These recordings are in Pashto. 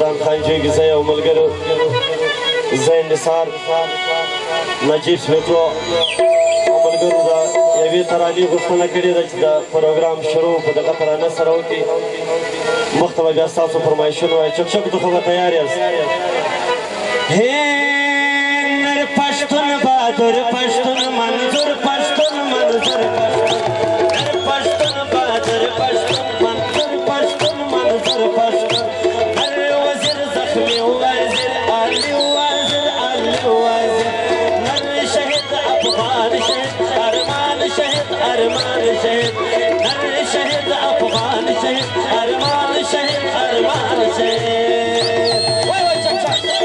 رمضان خان جوګي زه یو ملګرو زین نثار نجیب سپیټرو او ملګرو د یوې ترانې غوښتنه کړې ده چې د پروګرام شروع په دغه ترانه سره وکړي مخته به بیا ستاسو فرمایشونه وایي چکچکو ته خو به تیار یاست نر پښتون بهادر پښتون منظور پښتون منظور پښتون بهادر پښتون منظور پښتون منظور پښتون هر وزیر زخمی وزیر علی وزیر علی وزیر نر شهید افغان شهید ارمان شهید ارمان شهید نر شهید افغان شهید ارمان شهید ارمان شهید وای وای چک چک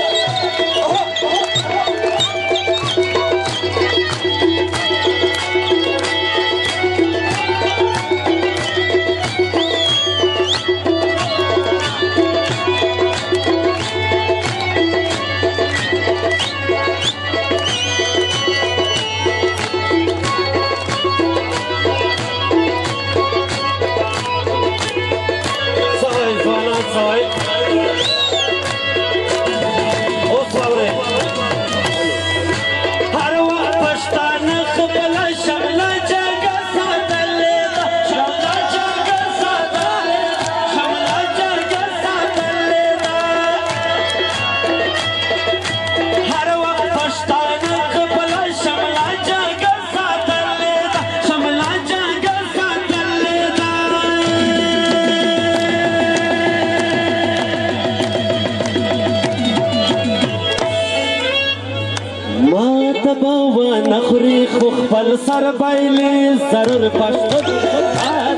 نخوري خو خپل سر بایلي ضرور پښتون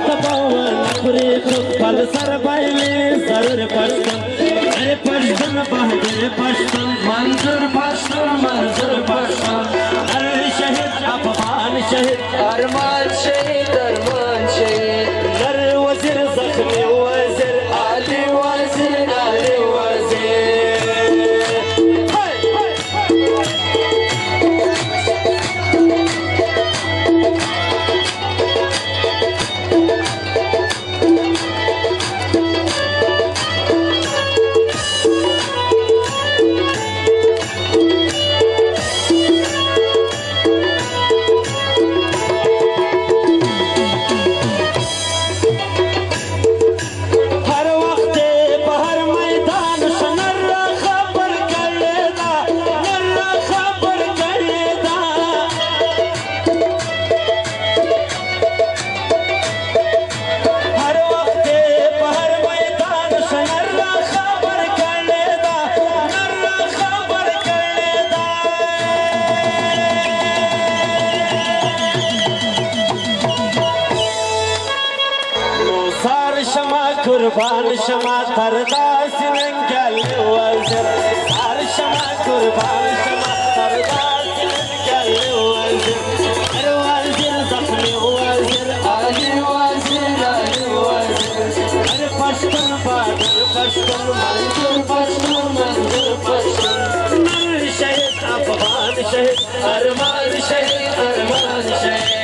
تباوه نخوري خو خپل سر بایلي ضرور پښتون ارے پښتون بهادر پښتون منظور پښتون منظور پښتون ارے شهید افغان شهید ارمان شهید ارمان شهید نر وزیر زخمی وزیر علی وزیر علی وزیر قربان شما ترداس ننگل وزر سار شما قربان شما ترداس ننگل وزر هر وزر زخمی وزر علی وزر علی وزر هر پشتون بادر پشتون منظور پشتون منظور پشتون نر شهید افغان شهید ارمان شهید ارمان شهید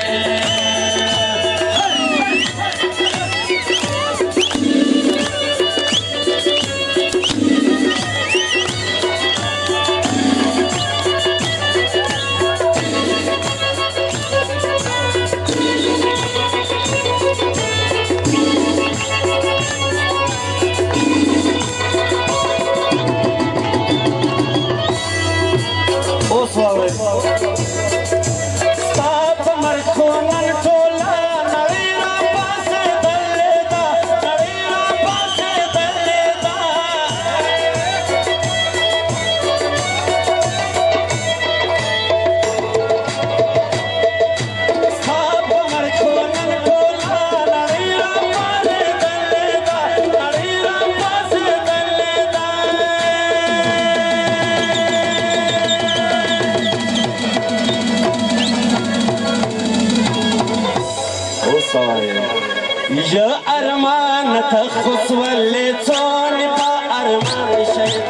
يا أرمان تخص واللي توني با أرمان شهيد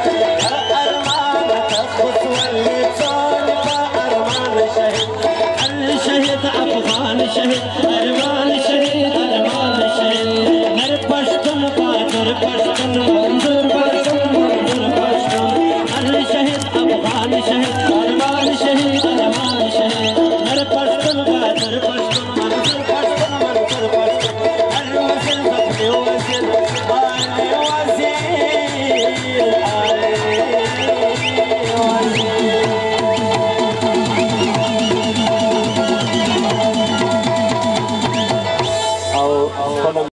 يا أرمان تخص واللي توني با أرمان شهيد الشهيد أفغان شهيد أرمان شهيد أرمان شهيد هر پشتون بادر پشتون